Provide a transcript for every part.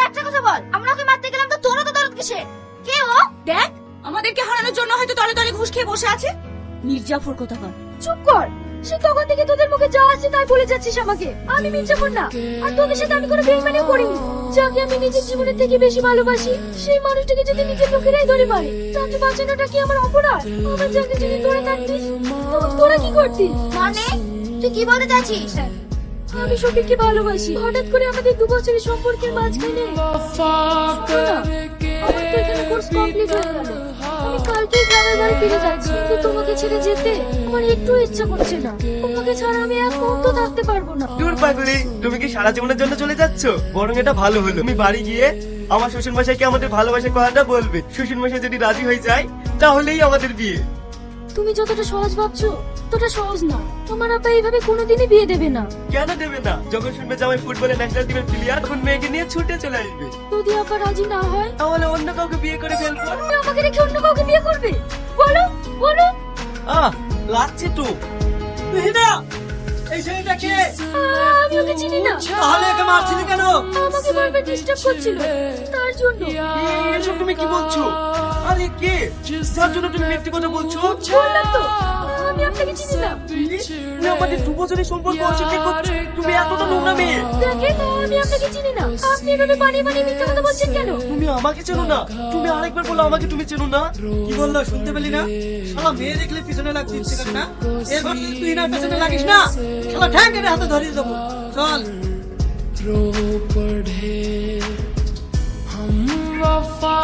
একটা কথা বল, আমরা ওকে মারতে গেলাম তো তোরও তো দরদ কিসে? কে ও? দেখ, আমাদেরকে হারানোর জন্য হয়তো তলে তলে ঘুষ খেয়ে বসে আছে। মির্জাফর কোথাকার। চুপ কর। সে তখন থেকে তোদের মুখে যা আছে তাই বলে যাচ্ছিস আমাকে। আমি মির্জাফর না, আর তোদের সাথে আমি কোনো বেইমানিও করিনি। যাকে আমি নিজের জীবনের থেকে বেশি ভালোবাসি, সেই মানুষটাকে যদি নিজের লোকেরাই ধরে পারে, তাকে বাঁচানোটা কি আমার অপরাধ? আমার যাকে যদি ধরে থাকতিস, তখন তোরা কি করতিস? মানে তুই কি বলতে চাইছিস? আমি শফিককে ভালোবাসি। হঠাৎ করে আমাদের 2 বছরের সম্পর্কের মাঝখানে আমার তো এখানে কোর্স কমপ্লিট হয়ে গেল। আমি কালকেই গ্রামের বাড়ি ফিরে যাচ্ছি, কিন্তু তোমাকে ছেড়ে যেতে আমার একটু ইচ্ছা করছে না। তোমাকে ছাড়া আমি এক মুহূর্ত থাকতে পারবো না। দূর পাগলি, তুমি কি সারা জীবনের জন্য চলে যাচ্ছ? বরং এটা ভালো হলো, তুমি বাড়ি গিয়ে আমার শ্বশুর মশাইকে আমাদের ভালোবাসার কথাটা বলবে। শ্বশুর মশাই যদি রাজি হয়ে যায় তাহলেই আমাদের বিয়ে। তুমি যতটা সহজ ভাবছো ততটা সহজ না। তোমার আব্বা এইভাবে কোনোদিনই বিয়ে দেবে না। কেন দেবে না? যখন শুনবে যে আমি ফুটবলের ন্যাশনাল টিমের প্লেয়ার, তখন মেয়েকে নিয়ে ছুটে চলে আসবে। যদি আব্বা রাজি না হয় তাহলে অন্য কাউকে বিয়ে করে ফেলবো। তুমি আমাকে রেখে অন্য কাউকে বিয়ে করবে? বলো বলো। লাগছে তো। তুই না এই ছেলেটা কে? আমি ওকে চিনি না। তাহলে একে মারছিলি কেন? আমাকে বারবার ডিস্টার্ব করছিল, তার জন্য। এসব তুমি কি বলছো? আরে কে? যার জন্য তুমি মিথ্যে কথা বলছো? বললাম তো, আমি আপনাকে চিনি না। তুমি আমাদের 2 বছরের সম্পর্ক অস্বীকার করছো? তুমি এতটা নোংরা মেয়ে। দেখেন, আমি আপনাকে চিনি না। আপনি এভাবে বানিয়ে বানিয়ে মিথ্যা কথা বলছেন কেন? তুমি আমাকে চেনো না? তুমি আরেকবার বলো আমাকে তুমি চেনো না? কি বললো শুনতে পেলি না? শালা মেয়ে দেখলে পিছনে লাগতে ইচ্ছে করে না? এরপর যদি তুই না পেছনে লাগিস না, শালা ঠ্যাং কেটে হাতে ধরিয়ে দেবো। চল।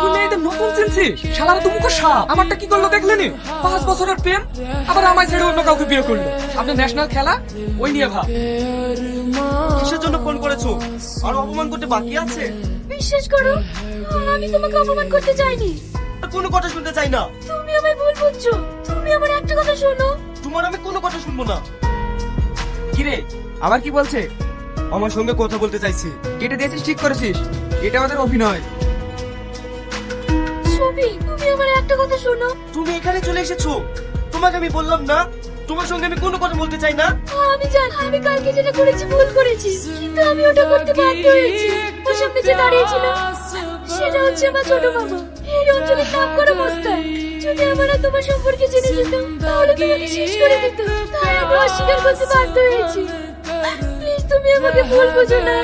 তুই মেয়েদের নতুন চিনছিস? শালারা তো মুখে সাপ। আমারটা কি করলো দেখলে নি? 5 বছরের প্রেম, আবার আমায় ছেড়ে অন্য কাউকে বিয়ে করলো। আপনি ন্যাশনাল খেলা ওই নিয়ে ভাব। কিসের জন্য ফোন করেছো? আর অপমান করতে বাকি আছে? বিশ্বাস করো, আমি তোমাকে অপমান করতে চাইনি। আর কোনো কথা শুনতে চাই না। তুমি আমায় ভুল বুঝছো। তুমি আমার একটা কথা শোনো। তোমার আমি কোনো কথা শুনবো না। কিরে, আবার কি বলছে? আমার সঙ্গে কথা বলতে চাইছি। কেটে দিয়েছিস, ঠিক করেছিস। এটা আমাদের অভিনয়। ছবি, তুমি আমার একটা কথা শোনো। তুমি এখানে চলে এসেছো, তোমাকে আমি বললাম না তোমার সঙ্গে আমি কোনো কথা বলতে চাই না। আমি জানি আমি কালকে যেটা করেছি ভুল করেছি, কিন্তু আমি ওটা করতে বাধ্য হয়েছি। ওর সামনে যে দাঁড়িয়েছিল সেটা হচ্ছে আমার ছোট মামা, এই অঞ্চলের নাম করা মস্তান। যদি আমরা তোমার সম্পর্কে জেনে যেতাম তাহলে তোমাকে শেষ করে দিত। তাই আমি অস্বীকার করতে বাধ্য হয়েছি। প্লিজ তুমি আমাকে ভুল বুঝো না।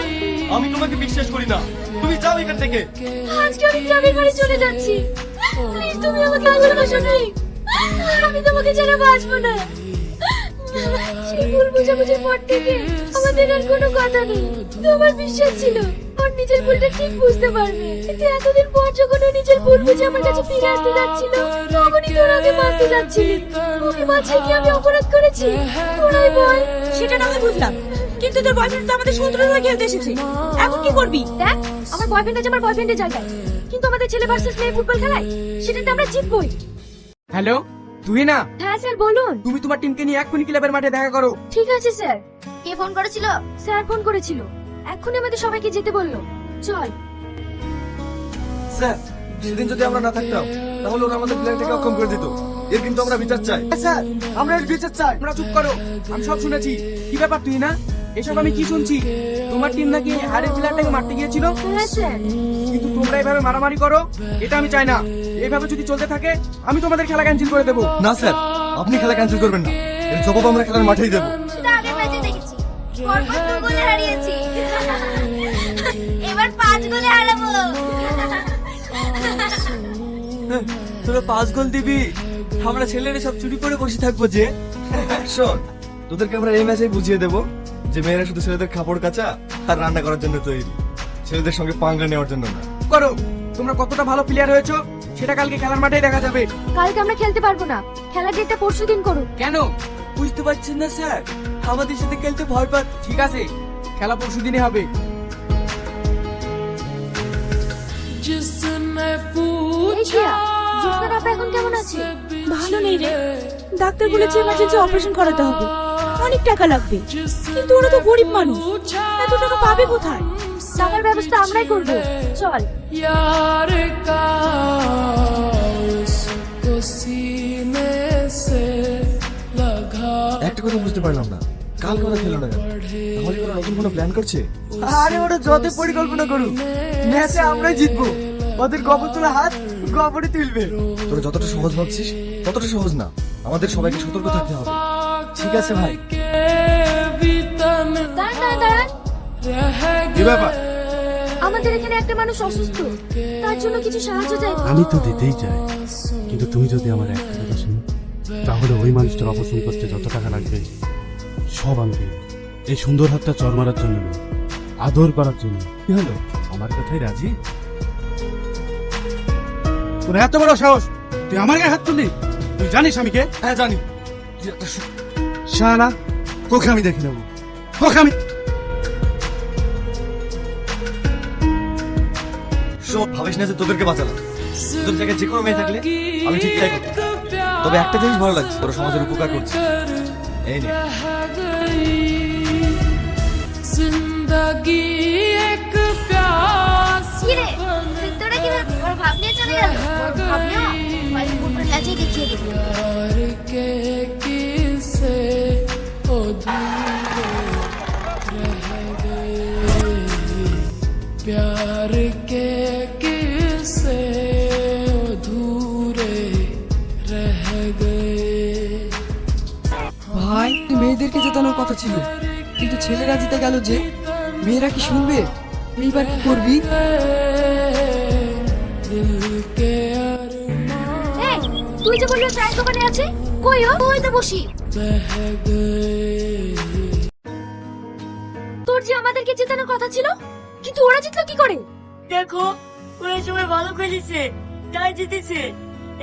আমি তোমাকে বিশ্বাস করি না, তুমি যাও এখান থেকে। আজকে আমি গ্রামের বাড়ি চলে যাচ্ছি। প্লিজ তুমি আমাকে ভালোবাসো না। আমি তোমাকে ছাড়া বাঁচবো না। সেই ভুল বুঝাবুঝির পর থেকে আমাদের আর কোনো কথা নেই। তোমার বিশ্বাস ছিল ওর নিজের ভুলটা ঠিক বুঝতে পারবে, কিন্তু এতদিন পর যখন ও নিজের ভুল বুঝে আমার কাছে ফিরে আসতে যাচ্ছিল, তখনই তোর আগে মারতে যাচ্ছিলি। ওকে বাঁচিয়ে কি আমি অপরাধ করেছি? তোরাই বল। সেটা না হয় বুঝলাম, কিন্তু তোর বয়ফ্রেন্ড তো আমাদের শত্রু হয়ে খেলতে এসেছে। এখন কি করবি? দেখ, আমার বয়ফ্রেন্ড আছে আমার বয়ফ্রেন্ডের জায়গায়, কিন্তু আমাদের ছেলে ভার্সেস মেয়ে ফুটবল খেলায় সেটাতে আমরা জিতবই। হ্যালো, তুই না? হ্যাঁ স্যার বলুন। তুমি তোমার টিমকে নিয়ে এক্ষুনি ক্লাবের মাঠে দেখা করো। ঠিক আছে স্যার। কে ফোন করেছিল? স্যার ফোন করেছিল, এক্ষুনি আমাদের সবাইকে যেতে বললো। চল। স্যার, সেদিন যদি আমরা না থাকতাম তাহলে ওরা আমাদের প্লেয়ার থেকে অক্ষম করে দিত। এর কিন্তু আমরা বিচার চাই। স্যার, আমরা এর বিচার চাই। তোমরা চুপ করো, আমি সব শুনেছি। কি ব্যাপার তুই না? এসব আমি কি শুনছি? তোমার টিম নাকি হারের প্লেয়ারটাকে মারতে গিয়েছিল, হ্যাঁ স্যার। কিন্তু তোমরা এভাবে মারামারি করো, এটা আমি চাই না। এভাবে যদি চলতে থাকে আমি তোমাদের খেলা ক্যান্সেল করে দেবো। না স্যার, আপনি খেলা ক্যান্সেল করবেন না, এর জবাব আমরা খেলার মাঠেই দেবো। সেটা আগের ম্যাচে দেখেছি, পরপর 2 গোলে হারিয়েছি। এবার 5 গোলে হারাবো। তোরা 5 গোল দিবি, আমরা ছেলেরা সব চুরি করে বসে থাকবো যে। শোন, তোদেরকে আমরা এই ম্যাচেই বুঝিয়ে দেবো যে মেয়েরা শুধু ছেলেদের কাপড় কাচা আর রান্না করার জন্য তৈরি, ছেলেদের সঙ্গে পাঙ্গা নেওয়ার জন্য না। করো, তোমরা কতটা ভালো প্লেয়ার হয়েছো সেটা কালকে খেলার মাঠেই দেখা যাবে। কালকে আমরা খেলতে পারবো না, খেলার ডেটটা পরশুদিন করুন। কেন বুঝতে পারছেন না স্যার, আমাদের সাথে খেলতে ভয় পাচ্ছে। ঠিক আছে, খেলা পরশু দিনে হবে। এই জিয়া, জ্যোৎস্নার আপা এখন কেমন আছে? ভালো নেই রে, ডাক্তার বলেছে এমার্জেন্সি অপারেশন করাতে হবে, অনেক টাকা লাগবে। কিন্তু ওরা তো গরিব মানুষ, এত টাকা পাবে কোথায়? টাকার ব্যবস্থা আমরাই করবো, চল। একটা কথা বুঝতে পারলাম না, কাল ওরা খেলো না কেন? তাহলে ওরা নতুন কোনো প্ল্যান করছে? আরে ওরা যত পরিকল্পনা করুক, ম্যাচে আমরাই জিতবো। ওদের গবর তোলা হাত গবরই তুলবে। তোরা যতটা সহজ ভাবছিস ততটা সহজ না, আমাদের সবাইকে সতর্ক থাকতে হবে। ঠিক আছে ভাই। দাঁড়ান দাঁড়ান দাঁড়ান, কি ব্যাপার? আমাদের এখানে একটা মানুষ অসুস্থ, তার জন্য কিছু সাহায্য চাই। আমি তো দিতেই চাই, কিন্তু তুমি যদি আমার একটা কথা শুনো, তাহলে ওই মানুষটার অপারেশন করতে যত টাকা লাগবে সব আমি দেব। এই সুন্দর হাতটা চর মারার জন্য নয়, আদর করার জন্য। কি হলো, আমার কথাই রাজি? তোর এত বড় সাহস, তুই আমার গায়ে হাত তুললি? তুই জানিস আমি কে? হ্যাঁ জানি। শালা, তোকে আমি দেখে নেবো, তোকে আমি। সব ভাবিস না যে তোদেরকে বাঁচালাম। তোদের জায়গায় যে কোনো মেয়ে থাকলে আমি ঠিক তাই করতাম। তবে একটা জিনিস ভালো লাগছে, তোরা সমাজের উপকার করছিস। এই নে। কি রে, তোরা কি ওর ভাব নিয়ে চলে গেল? ওর ভাব না, ভাই পুরো ম্যাচে দেখিয়ে দেবো। प्यार के किस्से अधूरे रह गए। ভাই মেয়েদেরকে জেতানোর কথা ছিল, কিন্তু ছেলেরা জিতে গেল যে। মেয়েরা কি শুনবে? এইবার কি করবি? এই, তুই যে বললি ও চায়ের দোকানে আছে, কই ও? ওই তো বসি। তোর যে আমাদেরকে জেতানোর কথা ছিল, কিন্তু ওরা জিতলো কি করে? দেখো, ওরা সবাই ভালো খেলেছে, তাই জিতেছে।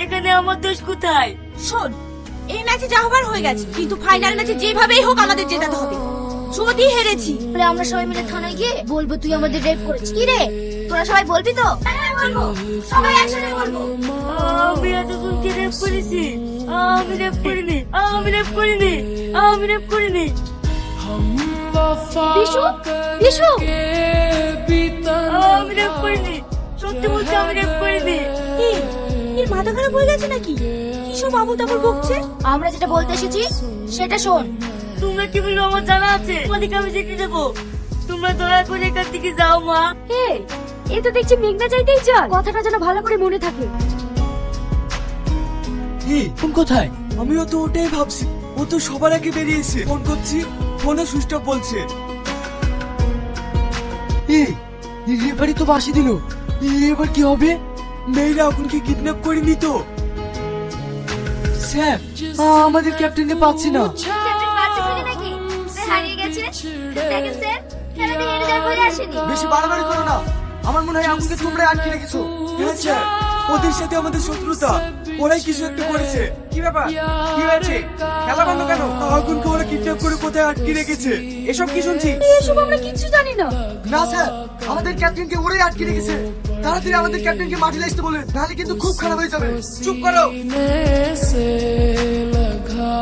এখানে আমার দোষ কোথায়? শোন, এই ম্যাচে যা হবার হয়ে গেছে, কিন্তু ফাইনাল ম্যাচে যেভাবেই হোক আমাদের জেতাতে হবে। যদি হেরেছি তাহলে আমরা সবাই মিলে থানায় গিয়ে বলবো তুই আমাদের রেপ করেছিস। কি রে, তোরা সবাই বলবি তো? হ্যাঁ বলবো, সবাই একসাথে বলবো। আমি এতজনকে রেপ করেছি। আমি রেপ করিনি, আমি রেপ করিনি, আমি রেপ করিনি। বিশু, বিশু, আমি রেপ করিনি, সত্যি বলছি আমি রেপ করিনি। এই, এর মাথা খারাপ হয়ে গেছে নাকি? কি সব আবল তাবল বকছে? আমরা যেটা বলতে এসেছি সেটা শোন। তোমরা কি বলবো আমার জানা আছে, তোমাদেরকে আমি শিখিয়ে দেবো। তোমরা দয়া করে এখান থেকে যাও মা। এই, এ তো দেখছি মেঘনা চাইতেই চল। কথাটা যেন ভালো করে মনে থাকে। কোন কোথায়? আমিও তো ওটাই ভাবছি। ও তো সবার আগে বেরিয়েছে। ফোন করছি, ফোনে সুইচ অফ বলছে। রেফারি তো বাসি দিল, এবার কি হবে? মেয়েরা এখনকে কিডন্যাপ করিনি তো? স্যার, আমাদের ক্যাপ্টেনকে পাচ্ছি না। ক্যাপ্টেন বাচ্চা ছেলে নাকি? সে হারিয়ে গেছে। দেখেন স্যার, খেলাতে হেরে যায় বলে আসেনি। বেশি বাড়াবাড়ি করো না। আমার মনে হয় এখনকে তোমরা আটকে রেখেছো। হ্যাঁ স্যার, ওদের সাথে আমাদের শত্রুতা। ওরাই কিছু একটা করেছে। কি ব্যাপার? কি হয়েছে? খেলা বন্ধ কেন? এখনকে ওরা কিডন্যাপ করে কোথায় আটকে রেখেছে। এসব কি শুনছি? এসব আমরা কিচ্ছু জানি না। না স্যার, আমাদের ক্যাপ্টেনকে ওরাই আটকে রেখেছে। তাড়াতাড়ি আমাদের ক্যাপ্টেনকে মাঠে আসতে বলে, নাহলে কিন্তু খুব খারাপ হয়ে যাবে। চুপ করো। से लगा